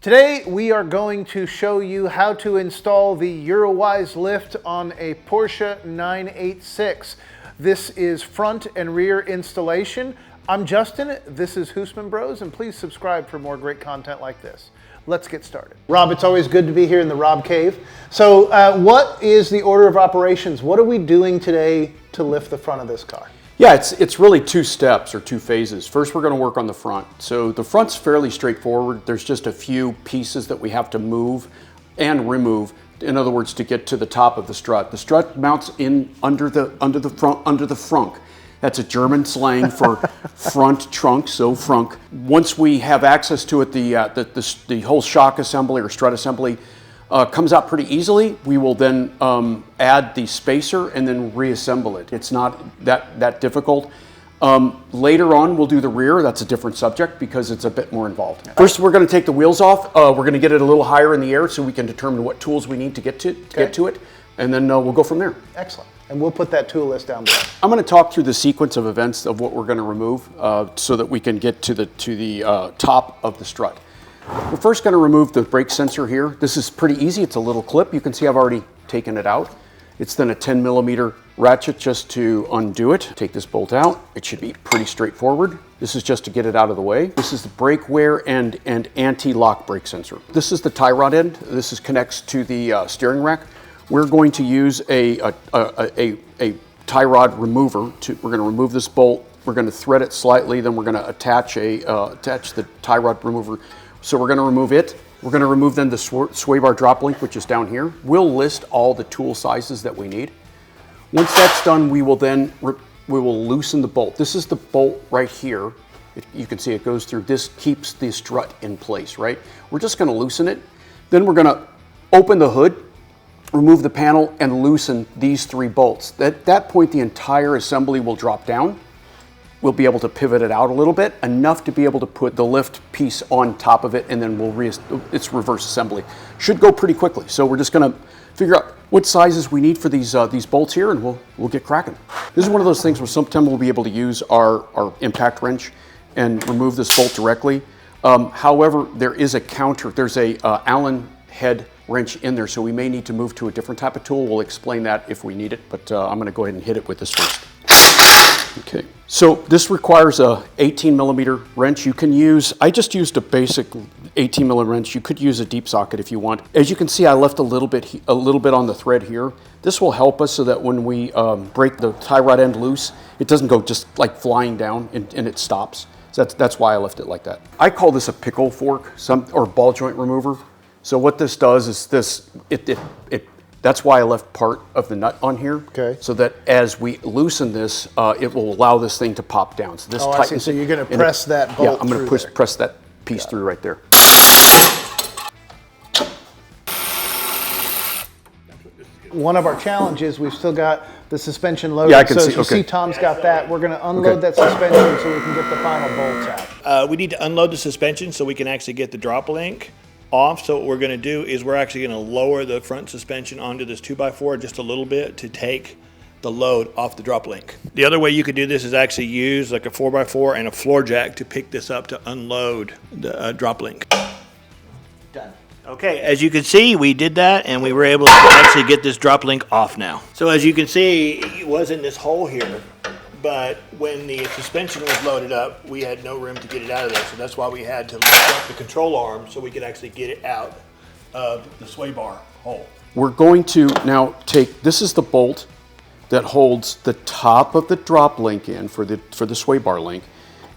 Today we are going to show you how to install the Eurowise lift on a Porsche 986. This is front and rear installation. I'm Justin, this is Husman Bros, and please subscribe for more great content like this. Let's get started. Rob, it's always good to be here in the Rob Cave. So what is the order of operations? What are we doing today to lift the front of this car? Yeah, it's really two steps or two phases. First, we're going to work on the front. So the front's fairly straightforward. There's just a few pieces that we have to move and remove. In other words, to get to the top of the strut. The strut mounts in under the frunk. That's a German slang for front trunk, so frunk. Once we have access to it, the whole shock assembly or strut assembly comes out pretty easily. We will then add the spacer and then reassemble it. It's not that difficult. Later on, we'll do the rear. That's a different subject because it's a bit more involved. First, we're going to take the wheels off. We're going to get it a little higher in the air so we can determine what tools we need to get to it, and then we'll go from there. Excellent. And we'll put that tool list down below. I'm going to talk through the sequence of events of what we're going to remove so that we can get to the top of the strut. We're first going to remove the brake sensor here. This is pretty easy. It's a little clip. You can see I've already taken it out. It's then a 10mm ratchet just to undo it. Take this bolt out. It should be pretty straightforward. This is just to get it out of the way. This is the brake wear and anti-lock brake sensor. This is the tie rod end. This connects to the steering rack. We're going to use a tie rod remover. We're going to remove this bolt. We're going to thread it slightly. Then we're going to attach the tie rod remover. So we're going to remove it. We're going to remove then the sway bar drop link, which is down here. We'll list all the tool sizes that we need. Once that's done, we will then loosen the bolt. This is the bolt right here. You can see it goes through. This keeps the strut in place, right? We're just going to loosen it. Then we're going to open the hood, remove the panel, and loosen these three bolts. At that point, the entire assembly will drop down. We'll be able to pivot it out a little bit, enough to be able to put the lift piece on top of it, and then it's reverse assembly. Should go pretty quickly. So we're just going to figure out what sizes we need for these bolts here, and we'll get cracking. This is one of those things where sometime we'll be able to use our impact wrench and remove this bolt directly. However, there is a counter. There's a Allen head wrench in there, so we may need to move to a different type of tool. We'll explain that if we need it, but I'm going to go ahead and hit it with this first. Okay, so this requires a 18mm wrench. You can use, I just used a basic 18mm wrench. You could use a deep socket if you want. As you can see, I left a little bit on the thread here. This will help us so that when we break the tie rod end loose, it doesn't go just like flying down and it stops. So that's why I left it like that. I call this a pickle fork or ball joint remover. So what this does is that's why I left part of the nut on here. Okay. So that as we loosen this, it will allow this thing to pop down. So this tightens. I see. So you're going to press that bolt. Yeah, I'm going to press that piece through right there. One of our challenges, we've still got the suspension loaded. Yeah, I can so see. As you see, Tom's got that. We're going to unload that suspension so we can get the final bolts out. We need to unload the suspension so we can actually get the drop link off. So what we're going to do is we're actually going to lower the front suspension onto this 2x4 just a little bit to take the load off the drop link. The other way you could do this is actually use like a 4x4 and a floor jack to pick this up to unload the drop link. Done. Okay, as you can see, we did that and we were able to actually get this drop link off now. So as you can see, it was in this hole here, but when the suspension was loaded up, we had no room to get it out of there. So that's why we had to lift up the control arm so we could actually get it out of the sway bar hole. We're going to now this is the bolt that holds the top of the drop link in for the sway bar link,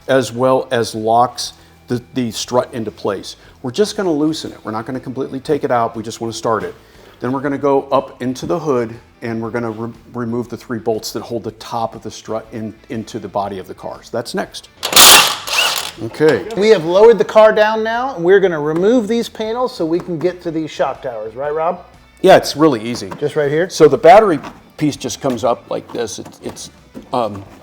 as well as locks the strut into place. We're just going to loosen it. We're not going to completely take it out. We just want to start it. Then we're going to go up into the hood and we're going to remove the three bolts that hold the top of the strut into the body of the car. So that's next. Okay. We have lowered the car down now, and we're going to remove these panels so we can get to these shock towers. Right, Rob? Yeah, it's really easy. Just right here? So the battery piece just comes up like this. It's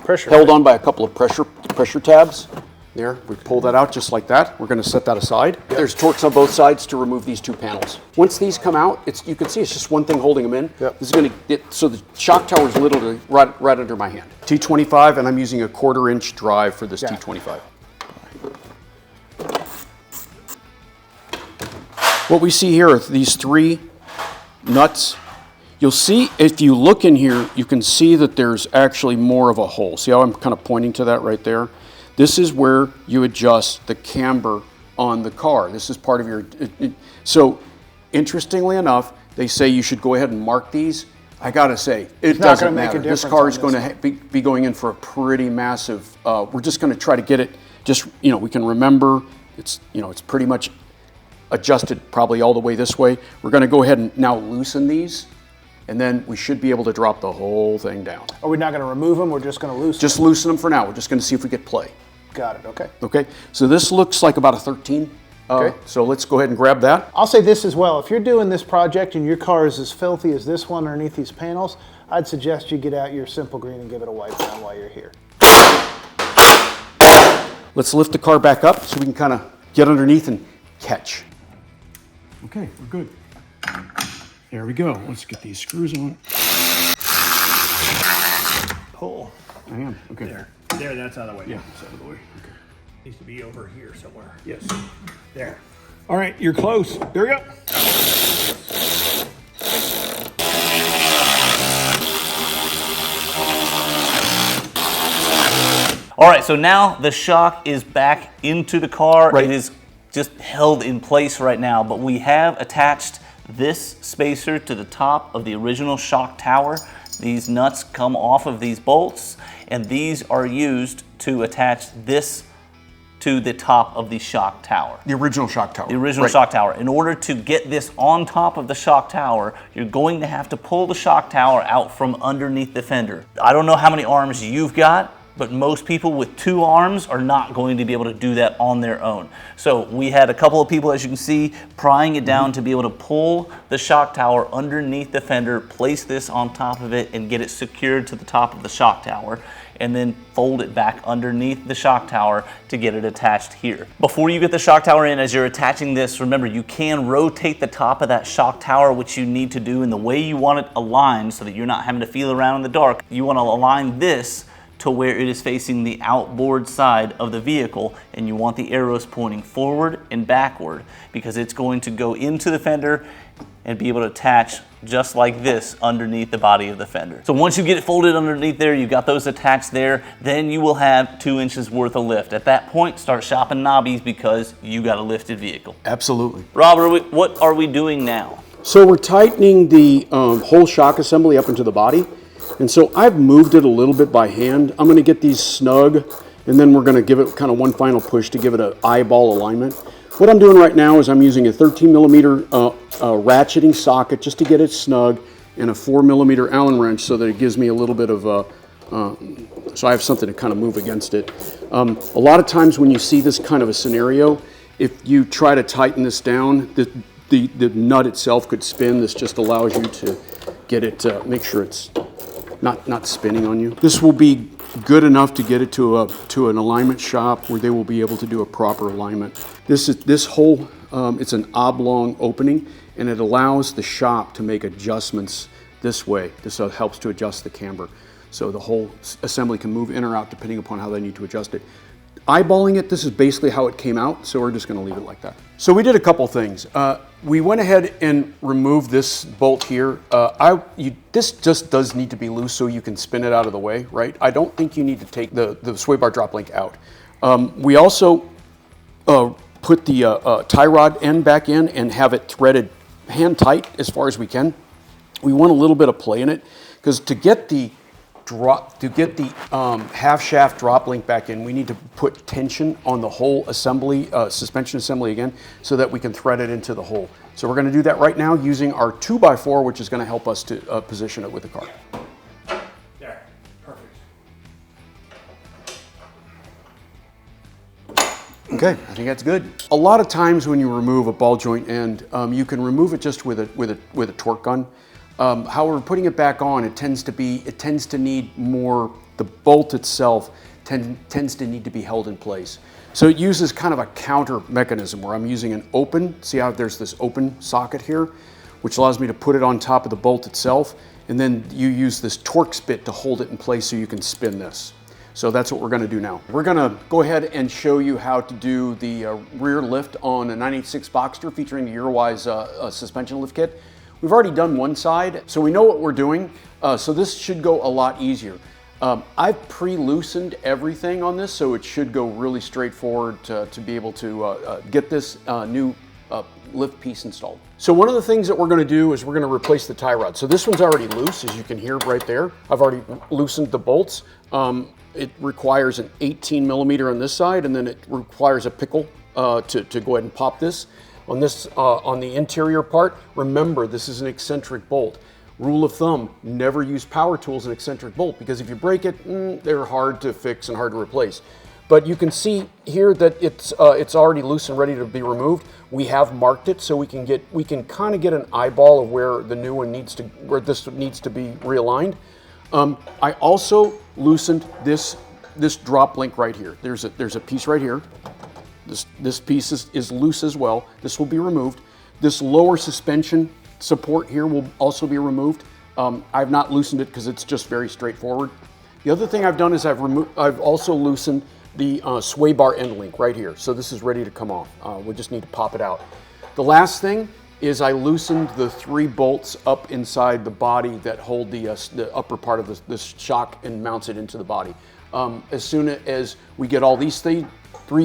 pressure, held on by a couple of pressure tabs. There, we pull that out just like that. We're going to set that aside. There's Torx on both sides to remove these two panels. Once these come out, you can see it's just one thing holding them in. Yep. This is going to get, so the shock tower is literally right under my hand. T25, and I'm using a 1/4 inch drive for this T25. What we see here are these 3 nuts. You'll see, if you look in here, you can see that there's actually more of a hole. See how I'm kind of pointing to that right there? This is where you adjust the camber on the car. This is part of your, so interestingly enough, they say you should go ahead and mark these. I gotta say, it doesn't matter. This car is going to be going in for a pretty massive, we're just gonna try to get it, just, you know, we can remember, it's, you know, it's pretty much adjusted probably all the way this way. We're gonna go ahead and now loosen these, and then we should be able to drop the whole thing down. Are we not going to remove them? We're just going to loosen them? Just loosen them for now. We're just going to see if we get play. Got it, okay. Okay, so this looks like about a 13. Okay. So let's go ahead and grab that. I'll say this as well. If you're doing this project and your car is as filthy as this one underneath these panels, I'd suggest you get out your Simple Green and give it a wipe down while you're here. Let's lift the car back up so we can kind of get underneath and catch. Okay, we're good. There we go. Let's get these screws on. Pull. I am. Okay. There, that's out of the way. Yeah, it's out of the way. Okay. Needs to be over here somewhere. Yes. There. All right, you're close. There we go. All right, so now the shock is back into the car. Right. It is just held in place right now, but we have attached this spacer to the top of the original shock tower. These nuts come off of these bolts, and these are used to attach this to the top of the shock tower. The original shock tower. The original shock tower. In order to get this on top of the shock tower, you're going to have to pull the shock tower out from underneath the fender. I don't know how many arms you've got, but most people with 2 arms are not going to be able to do that on their own. So we had a couple of people, as you can see, prying it down to be able to pull the shock tower underneath the fender, place this on top of it, and get it secured to the top of the shock tower, and then fold it back underneath the shock tower to get it attached here. Before you get the shock tower in, as you're attaching this, remember you can rotate the top of that shock tower, which you need to do in the way you want it aligned so that you're not having to feel around in the dark. You want to align this to where it is facing the outboard side of the vehicle, and you want the arrows pointing forward and backward because it's going to go into the fender and be able to attach just like this underneath the body of the fender. So once you get it folded underneath there, you've got those attached there, then you will have 2 inches worth of lift. At that point, start shopping knobbies because you got a lifted vehicle. Absolutely. Rob, what are we doing now? So we're tightening the whole shock assembly up into the body. And so I've moved it a little bit by hand. I'm going to get these snug, and then we're going to give it kind of one final push to give it an eyeball alignment. What I'm doing right now is I'm using a 13 millimeter ratcheting socket just to get it snug, and a 4 millimeter Allen wrench so that it gives me a little bit of so I have something to kind of move against it. A lot of times when you see this kind of a scenario, if you try to tighten this down, the nut itself could spin. This just allows you to get it, make sure it's not spinning on you. This will be good enough to get it to an alignment shop where they will be able to do a proper alignment. This hole, it's an oblong opening, and it allows the shop to make adjustments this way. This helps to adjust the camber. So the whole assembly can move in or out depending upon how they need to adjust it. Eyeballing it, this is basically how it came out, so we're just going to leave it like that. So we did a couple things. We went ahead and removed this bolt here. This just does need to be loose so you can spin it out of the way, right? I don't think you need to take the sway bar drop link out. We also put the tie rod end back in and have it threaded hand tight as far as we can. We want a little bit of play in it because to get the half shaft drop link back in, we need to put tension on the whole assembly, suspension assembly again, so that we can thread it into the hole. So we're going to do that right now using our 2x4, which is going to help us to position it with the car. There, perfect. Okay, I think that's good. A lot of times when you remove a ball joint end, you can remove it just with a torque gun. However, putting it back on, it tends to need more, the bolt itself tends to need to be held in place. So it uses kind of a counter mechanism where I'm using an open, see how there's this open socket here, which allows me to put it on top of the bolt itself, and then you use this torque spit to hold it in place so you can spin this. So that's what we're going to do now. We're going to go ahead and show you how to do the rear lift on a 986 Boxster featuring the Eurowise suspension lift kit. We've already done one side, so we know what we're doing. So this should go a lot easier. I've pre-loosened everything on this, so it should go really straightforward to be able to get this new lift piece installed. So one of the things that we're going to do is we're going to replace the tie rod. So this one's already loose, as you can hear right there. I've already loosened the bolts. It requires an 18 millimeter on this side, and then it requires a pickle to go ahead and pop this. On this, on the interior part, remember this is an eccentric bolt. Rule of thumb, never use power tools in eccentric bolt, because if you break it, they're hard to fix and hard to replace. But you can see here that it's already loose and ready to be removed. We have marked it so we can kind of get an eyeball of where the new one needs to, where this needs to be realigned. I also loosened this drop link right here. There's a piece right here. This piece is loose as well. This will be removed. This lower suspension support here will also be removed. I've not loosened it because it's just very straightforward. The other thing I've done is I've also loosened the sway bar end link right here. So this is ready to come off. We just need to pop it out. The last thing is I loosened the 3 bolts up inside the body that hold the upper part of this shock and mounts it into the body. As soon as we get all these 3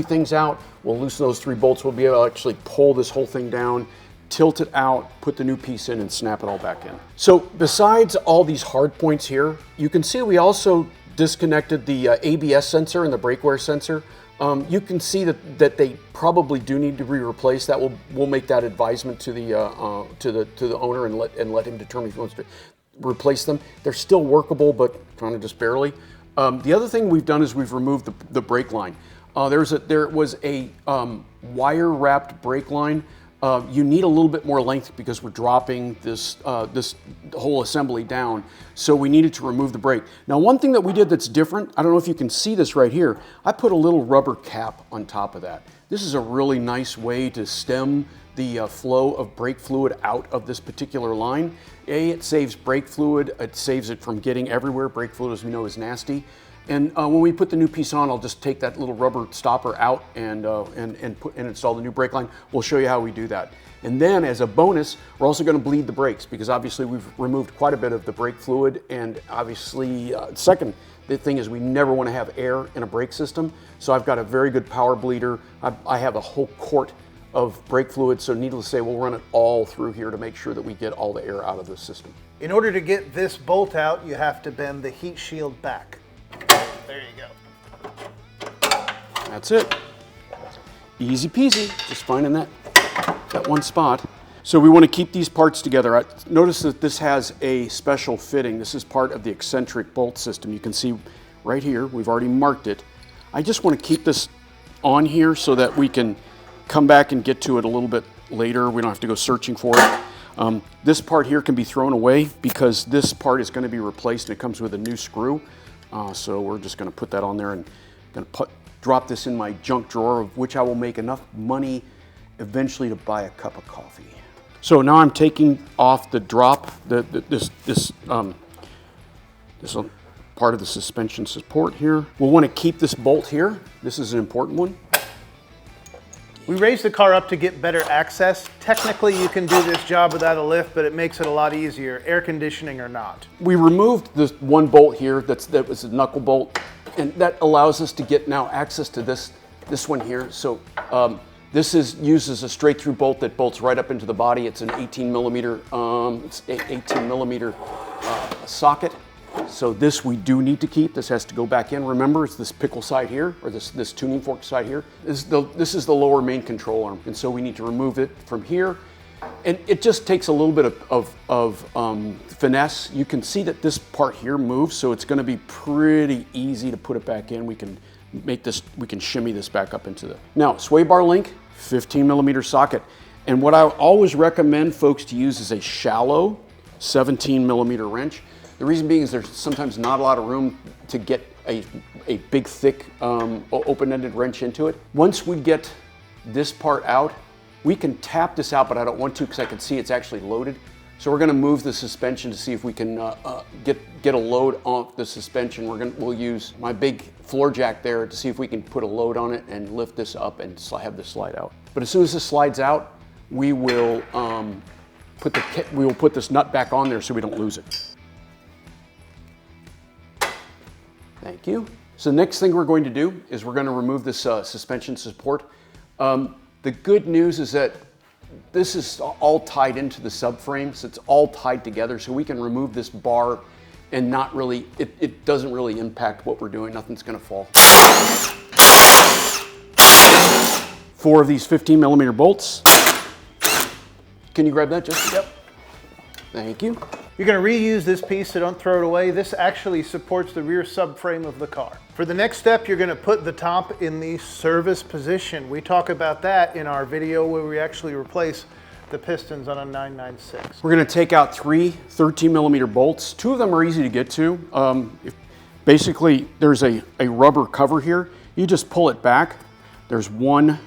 things out, we'll loosen those 3 bolts. We'll be able to actually pull this whole thing down, tilt it out, put the new piece in, and snap it all back in. So besides all these hard points here, you can see we also disconnected the ABS sensor and the brake wear sensor. You can see that they probably do need to be replaced. That we'll make that advisement to the owner and let him determine if he wants to replace them. They're still workable, but kind of just barely. The other thing we've done is we've removed the brake line. There was a wire wrapped brake line. You need a little bit more length because we're dropping this whole assembly down, so we needed to remove the brake. Now, one thing that we did that's different, I don't know if you can see this right here, I put a little rubber cap on top of that. This is a really nice way to stem the flow of brake fluid out of this particular line. It saves brake fluid, it saves it from getting everywhere. Brake fluid, as we know, is nasty. And when we put the new piece on, I'll just take that little rubber stopper out and install the new brake line. We'll show you how we do that. And then as a bonus, we're also going to bleed the brakes, because obviously we've removed quite a bit of the brake fluid. And obviously, second, the thing is we never want to have air in a brake system. So I've got a very good power bleeder. I have a whole quart of brake fluid. So needless to say, we'll run it all through here to make sure that we get all the air out of the system. In order to get this bolt out, you have to bend the heat shield back. There you go. That's it. Easy peasy, just finding that one spot. So we want to keep these parts together. Notice that this has a special fitting. This is part of the eccentric bolt system. You can see right here, we've already marked it. I just want to keep this on here so that we can come back and get to it a little bit later. We don't have to go searching for it. This part here can be thrown away because this part is going to be replaced and it comes with a new screw. So we're just going to put that on there and going to drop this in my junk drawer, of which I will make enough money eventually to buy a cup of coffee. So now I'm taking off the drop, this part of the suspension support here. We'll want to keep this bolt here. This is an important one. We raised the car up to get better access. Technically, you can do this job without a lift, but it makes it a lot easier, air conditioning or not. We removed this one bolt here that was a knuckle bolt, and that allows us to get now access to this one here. So this uses a straight through bolt that bolts right up into the body. It's an 18 millimeter socket. So this we do need to keep. This has to go back in. Remember, it's this pickle side here, or this tuning fork side here. This is the lower main control arm, and so we need to remove it from here. And it just takes a little bit of finesse. You can see that this part here moves, so it's going to be pretty easy to put it back in. We can shimmy this back up into the. Now, sway bar link, 15 millimeter socket, and what I always recommend folks to use is a shallow 17 millimeter wrench. The reason being is there's sometimes not a lot of room to get a big, thick, open-ended wrench into it. Once we get this part out, we can tap this out, but I don't want to because I can see it's actually loaded. So we're going to move the suspension to see if we can get a load off the suspension. We'll use my big floor jack there to see if we can put a load on it and lift this up and have this slide out. But as soon as this slides out, we will put this nut back on there so we don't lose it. Thank you. So the next thing we're going to do is we're going to remove this suspension support. The good news is that this is all tied into the subframe, so it's all tied together, so we can remove this bar and not really, it doesn't really impact what we're doing. Nothing's going to fall. 4 of these 15mm bolts. Can you grab that, Justin? Yep. Thank you. You're going to reuse this piece, so don't throw it away. This actually supports the rear subframe of the car. For the next step, you're going to put the top in the service position. We talk about that in our video where we actually replace the pistons on a 996. We're going to take out 3 13mm bolts. 2 of them are easy to get to. Basically, there's a rubber cover here. You just pull it back. There's one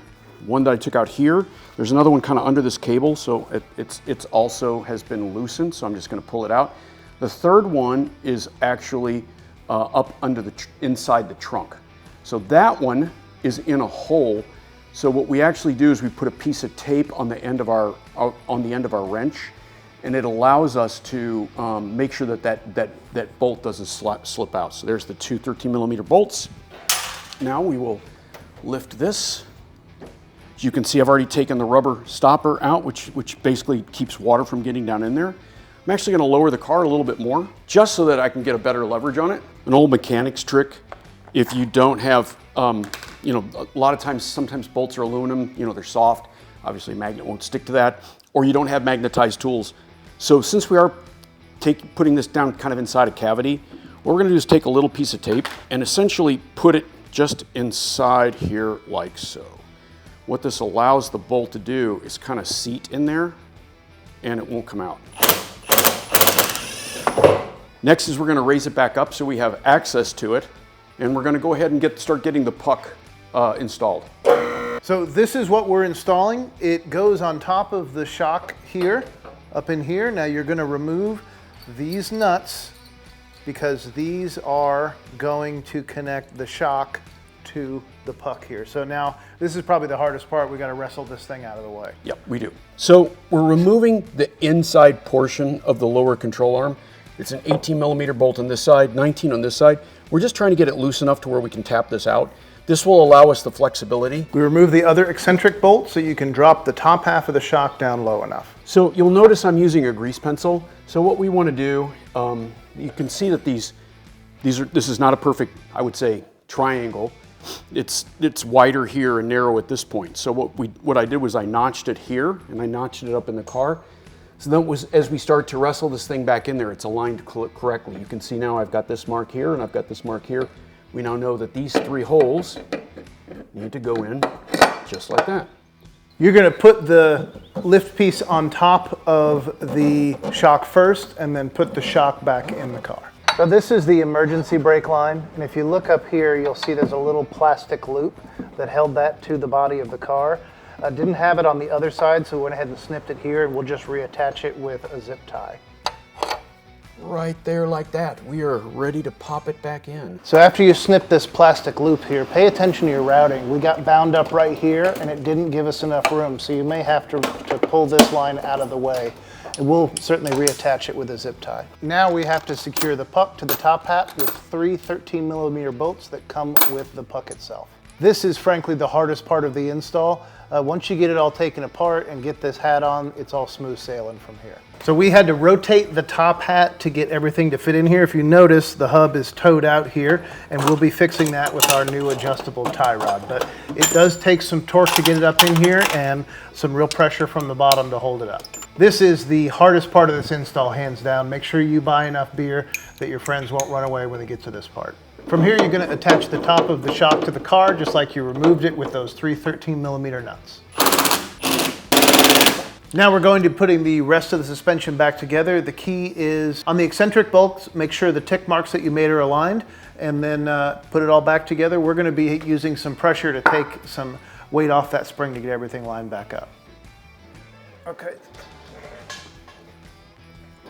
that I took out here. There's another one kind of under this cable, so it's also has been loosened, so I'm just going to pull it out. The third one is actually up under inside the trunk. So that one is in a hole. So what we actually do is we put a piece of tape on the end of our wrench, and it allows us to make sure that bolt doesn't slip out. So there's the 2 13mm bolts. Now we will lift this. As you can see, I've already taken the rubber stopper out, which basically keeps water from getting down in there. I'm actually going to lower the car a little bit more, just so that I can get a better leverage on it. An old mechanic's trick, if you don't have, you know, a lot of times, sometimes bolts are aluminum, you know, they're soft. Obviously, a magnet won't stick to that, or you don't have magnetized tools. So since we are putting this down kind of inside a cavity, what we're going to do is take a little piece of tape and essentially put it just inside here like so. What this allows the bolt to do is kind of seat in there, and it won't come out. Next is we're going to raise it back up so we have access to it, and we're going to go ahead and start getting the puck installed. So this is what we're installing. It goes on top of the shock here, up in here. Now you're going to remove these nuts because these are going to connect the shock to the puck here. So now this is probably the hardest part. We got to wrestle this thing out of the way. Yep, we do. So we're removing the inside portion of the lower control arm. It's an 18mm bolt on this side, 19 on this side. We're just trying to get it loose enough to where we can tap this out. This will allow us the flexibility. We remove the other eccentric bolt so you can drop the top half of the shock down low enough. So you'll notice I'm using a grease pencil. So what we want to do, you can see that this is not a perfect, I would say, triangle. It's wider here and narrow at this point. So what I did was I notched it here and I notched it up in the car. So then as we start to wrestle this thing back in there, it's aligned correctly. You can see now I've got this mark here and I've got this mark here. We now know that these 3 holes need to go in just like that. You're going to put the lift piece on top of the shock first and then put the shock back in the car. So this is the emergency brake line, and if you look up here, you'll see there's a little plastic loop that held that to the body of the car. Didn't have it on the other side, so we went ahead and snipped it here, and we'll just reattach it with a zip tie. Right there like that. We are ready to pop it back in. So after you snip this plastic loop here, pay attention to your routing. We got bound up right here, and it didn't give us enough room, so you may have to pull this line out of the way. And we'll certainly reattach it with a zip tie. Now we have to secure the puck to the top hat with 3 13mm bolts that come with the puck itself. This is frankly the hardest part of the install. Once you get it all taken apart and get this hat on, it's all smooth sailing from here. So we had to rotate the top hat to get everything to fit in here. If you notice, the hub is towed out here, and we'll be fixing that with our new adjustable tie rod. But it does take some torque to get it up in here and some real pressure from the bottom to hold it up. This is the hardest part of this install, hands down. Make sure you buy enough beer that your friends won't run away when they get to this part. From here, you're going to attach the top of the shock to the car, just like you removed it with those 3 13mm nuts. Now we're going to putting the rest of the suspension back together. The key is on the eccentric bolts, make sure the tick marks that you made are aligned, and then put it all back together. We're going to be using some pressure to take some weight off that spring to get everything lined back up. Okay.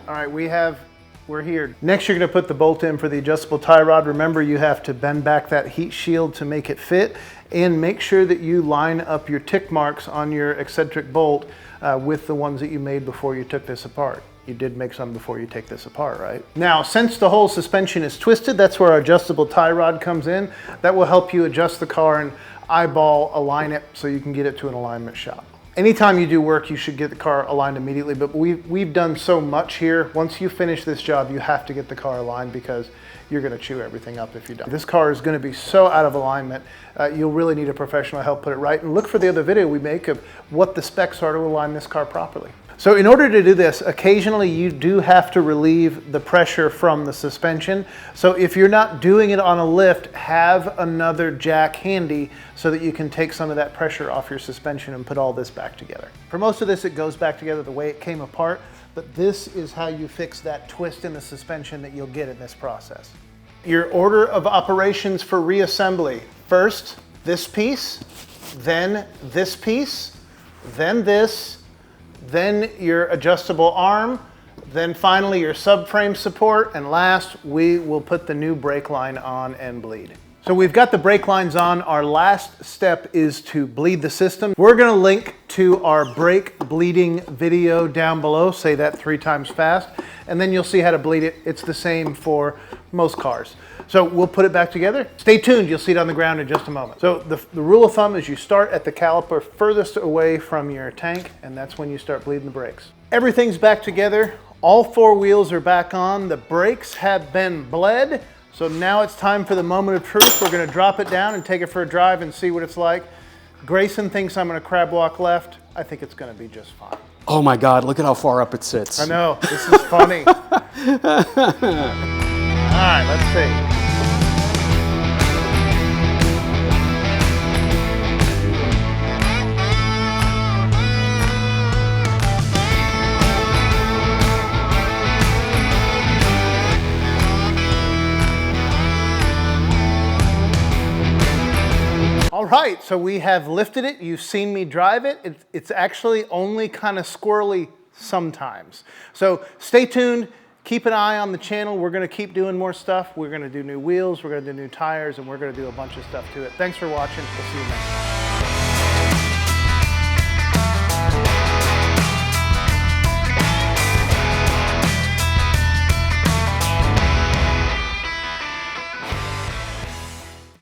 All right, we're here. Next, you're gonna put the bolt in for the adjustable tie rod. Remember, you have to bend back that heat shield to make it fit, and make sure that you line up your tick marks on your eccentric bolt with the ones that you made before you took this apart. You did make some before you take this apart, right? Now, since the whole suspension is twisted, that's where our adjustable tie rod comes in. That will help you adjust the car and eyeball align it so you can get it to an alignment shop. Anytime you do work, you should get the car aligned immediately, but we've done so much here. Once you finish this job, you have to get the car aligned because you're gonna chew everything up if you don't. This car is gonna be so out of alignment, you'll really need a professional to help put it right. And look for the other video we make of what the specs are to align this car properly. So in order to do this, occasionally you do have to relieve the pressure from the suspension. So if you're not doing it on a lift, have another jack handy so that you can take some of that pressure off your suspension and put all this back together. For most of this, it goes back together the way it came apart, but this is how you fix that twist in the suspension that you'll get in this process. Your order of operations for reassembly. First, this piece, then this piece, then this, then your adjustable arm, then finally your subframe support, and last we will put the new brake line on and bleed. So we've got the brake lines on. Our last step is to bleed the system. We're gonna link to our brake bleeding video down below, say that 3 times fast, and then you'll see how to bleed it. It's the same for most cars. So we'll put it back together. Stay tuned, you'll see it on the ground in just a moment. So the rule of thumb is you start at the caliper furthest away from your tank, and that's when you start bleeding the brakes. Everything's back together. All 4 wheels are back on. The brakes have been bled. So now it's time for the moment of truth. We're gonna drop it down and take it for a drive and see what it's like. Grayson thinks I'm gonna crab walk left. I think it's gonna be just fine. Oh my God, look at how far up it sits. I know, this is funny. All right, let's see. All right, so we have lifted it. You've seen me drive it. It's actually only kind of squirrely sometimes. So stay tuned. Keep an eye on the channel. We're gonna keep doing more stuff. We're gonna do new wheels, we're gonna do new tires, and we're gonna do a bunch of stuff to it. Thanks for watching. We'll see you next time.